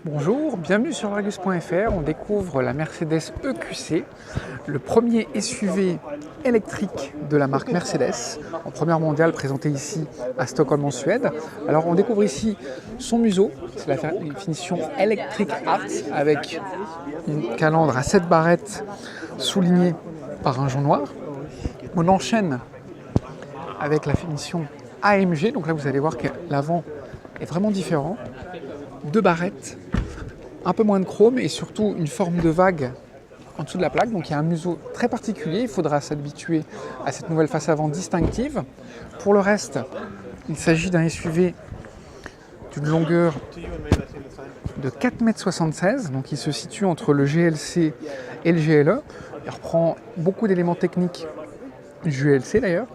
Bonjour, bienvenue sur Argus.fr. On découvre la Mercedes EQC, le premier SUV électrique de la marque Mercedes, en première mondiale, présenté ici à Stockholm en Suède. Alors on découvre ici son museau, c'est la finition Electric Art avec une calandre à 7 barrettes soulignée par un jonc noir. On enchaîne avec la finition AMG, donc là vous allez voir que l'avant est vraiment différent. 2 barrettes, un peu moins de chrome et surtout une forme de vague en dessous de la plaque. Donc il y a un museau très particulier, il faudra s'habituer à cette nouvelle face avant distinctive. Pour le reste, il s'agit d'un SUV d'une longueur de 4,76 m, donc il se situe entre le GLC et le GLE. Il reprend beaucoup d'éléments techniques du GLC d'ailleurs.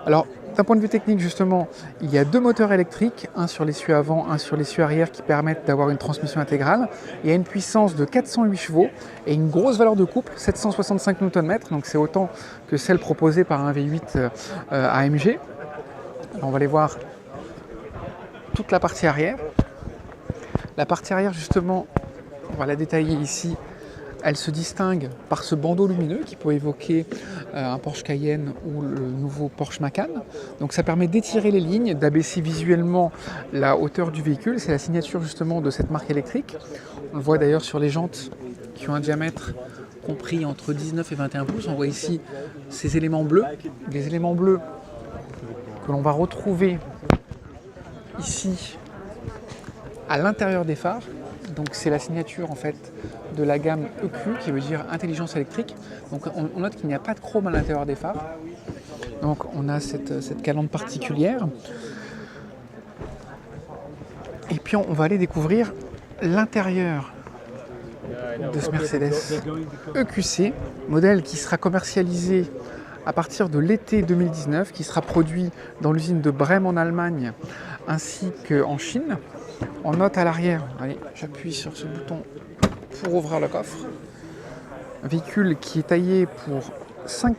Alors, d'un point de vue technique, justement, il y a 2 moteurs électriques, un sur l'essieu avant, un sur l'essieu arrière, qui permettent d'avoir une transmission intégrale. Il y a une puissance de 408 chevaux et une grosse valeur de couple, 765 Nm, donc c'est autant que celle proposée par un V8 AMG. Alors, on va aller voir toute la partie arrière. La partie arrière, justement, on va la détailler ici. Elle se distingue par ce bandeau lumineux qui peut évoquer un Porsche Cayenne ou le nouveau Porsche Macan. Donc ça permet d'étirer les lignes, d'abaisser visuellement la hauteur du véhicule. C'est la signature justement de cette marque électrique. On le voit d'ailleurs sur les jantes qui ont un diamètre compris entre 19 et 21 pouces. On voit ici ces éléments bleus, des éléments bleus que l'on va retrouver ici à l'intérieur des phares. Donc c'est la signature en fait de la gamme EQ qui veut dire intelligence électrique. Donc on note qu'il n'y a pas de chrome à l'intérieur des phares. Donc on a cette calandre particulière. Et puis on va aller découvrir l'intérieur de ce Mercedes EQC, modèle qui sera commercialisé à partir de l'été 2019, qui sera produit dans l'usine de Brême en Allemagne ainsi qu'en Chine. On note à l'arrière, allez, j'appuie sur ce bouton pour ouvrir le coffre. Un véhicule qui est taillé pour 5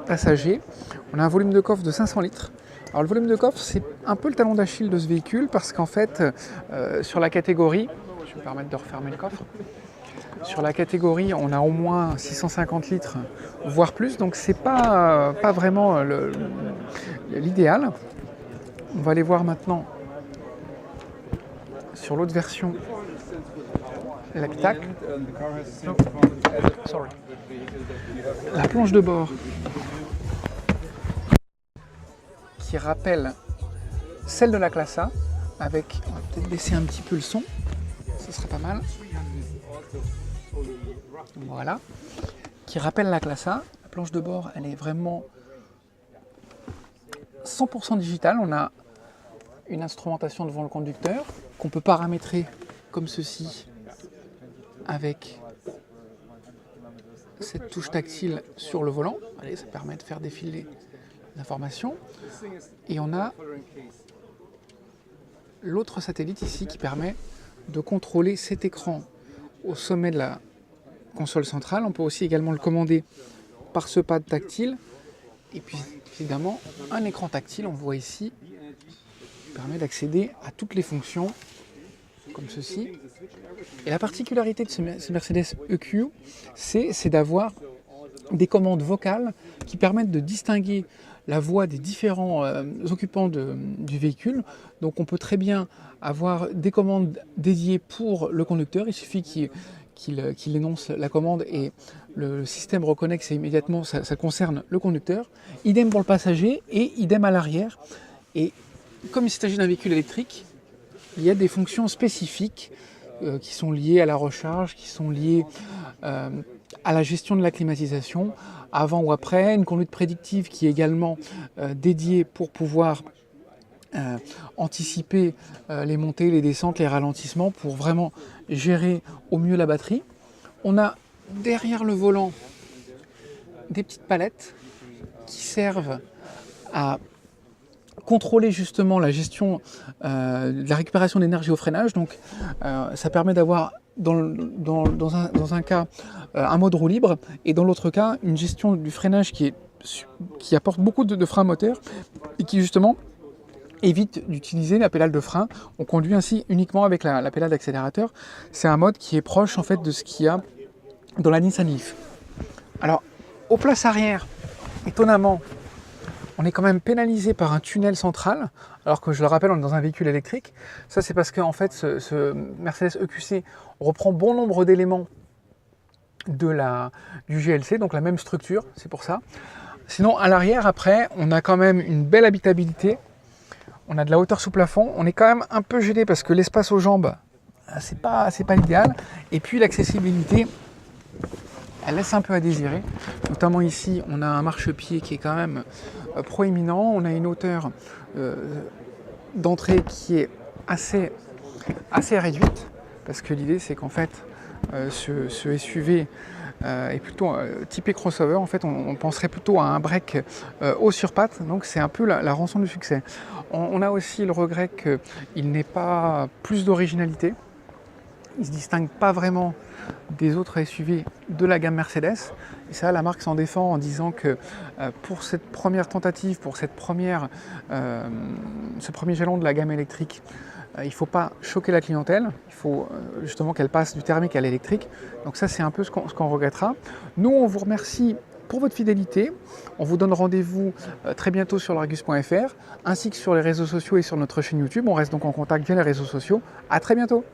passagers. On a un volume de coffre de 500 litres. Alors le volume de coffre, c'est un peu le talon d'Achille de ce véhicule parce qu'en fait, sur la catégorie, je vais me permettre de refermer le coffre. Sur la catégorie, on a au moins 650 litres, voire plus, donc c'est pas vraiment l'idéal. On va aller voir maintenant sur l'autre version l'habitacle. La planche de bord qui rappelle celle de la classe A avec, on va peut-être baisser un petit peu le son, ce serait pas mal. Voilà, qui rappelle la classe A. La planche de bord, elle est vraiment 100% digitale. On a une instrumentation devant le conducteur qu'on peut paramétrer comme ceci avec cette touche tactile sur le volant. Allez, ça permet de faire défiler l'information. Et on a l'autre satellite ici qui permet de contrôler cet écran au sommet de la console centrale. On peut aussi également le commander par ce pad tactile. Et puis évidemment, un écran tactile, on voit ici, permet d'accéder à toutes les fonctions comme ceci. Et la particularité de ce Mercedes EQ, c'est d'avoir des commandes vocales qui permettent de distinguer la voix des différents occupants du véhicule. Donc on peut très bien avoir des commandes dédiées pour le conducteur. Il suffit qu'il énonce la commande et le système reconnaît que c'est immédiatement, ça concerne le conducteur. Idem pour le passager et idem à l'arrière. Et comme il s'agit d'un véhicule électrique, il y a des fonctions spécifiques qui sont liées à la recharge, qui sont liées à la gestion de la climatisation, avant ou après, une conduite prédictive qui est également dédiée pour pouvoir anticiper les montées, les descentes, les ralentissements, pour vraiment gérer au mieux la batterie. On a derrière le volant des petites palettes qui servent à contrôler justement la gestion de la récupération d'énergie au freinage. Donc ça permet d'avoir dans un cas un mode roue libre et dans l'autre cas une gestion du freinage qui apporte beaucoup de frein moteur et qui justement évite d'utiliser la pédale de frein. On conduit ainsi uniquement avec la pédale d'accélérateur. C'est un mode qui est proche en fait de ce qu'il y a dans la Nissan Leaf. Alors, aux places arrière, étonnamment, on est quand même pénalisé par un tunnel central, alors que je le rappelle, on est dans un véhicule électrique. Ça, c'est parce qu'en fait, ce Mercedes EQC reprend bon nombre d'éléments du GLC, donc la même structure, c'est pour ça. Sinon, à l'arrière, après, on a quand même une belle habitabilité. On a de la hauteur sous plafond. On est quand même un peu gêné parce que l'espace aux jambes, c'est pas l'idéal. Et puis l'accessibilité, elle laisse un peu à désirer. Notamment ici, on a un marchepied qui est quand même proéminent. On a une hauteur d'entrée qui est assez réduite. Parce que l'idée, c'est qu'en fait, ce SUV est plutôt typé crossover. En fait, on penserait plutôt à un break haut sur pattes. Donc, c'est un peu la rançon du succès. On a aussi le regret qu'il n'ait pas plus d'originalité. Il ne se distingue pas vraiment des autres SUV de la gamme Mercedes. Et ça, la marque s'en défend en disant que pour cette première tentative, pour ce premier jalon de la gamme électrique, il ne faut pas choquer la clientèle, il faut justement qu'elle passe du thermique à l'électrique. Donc ça, c'est un peu ce qu'on regrettera. Nous, on vous remercie pour votre fidélité. On vous donne rendez-vous très bientôt sur largus.fr, ainsi que sur les réseaux sociaux et sur notre chaîne YouTube. On reste donc en contact via les réseaux sociaux. À très bientôt.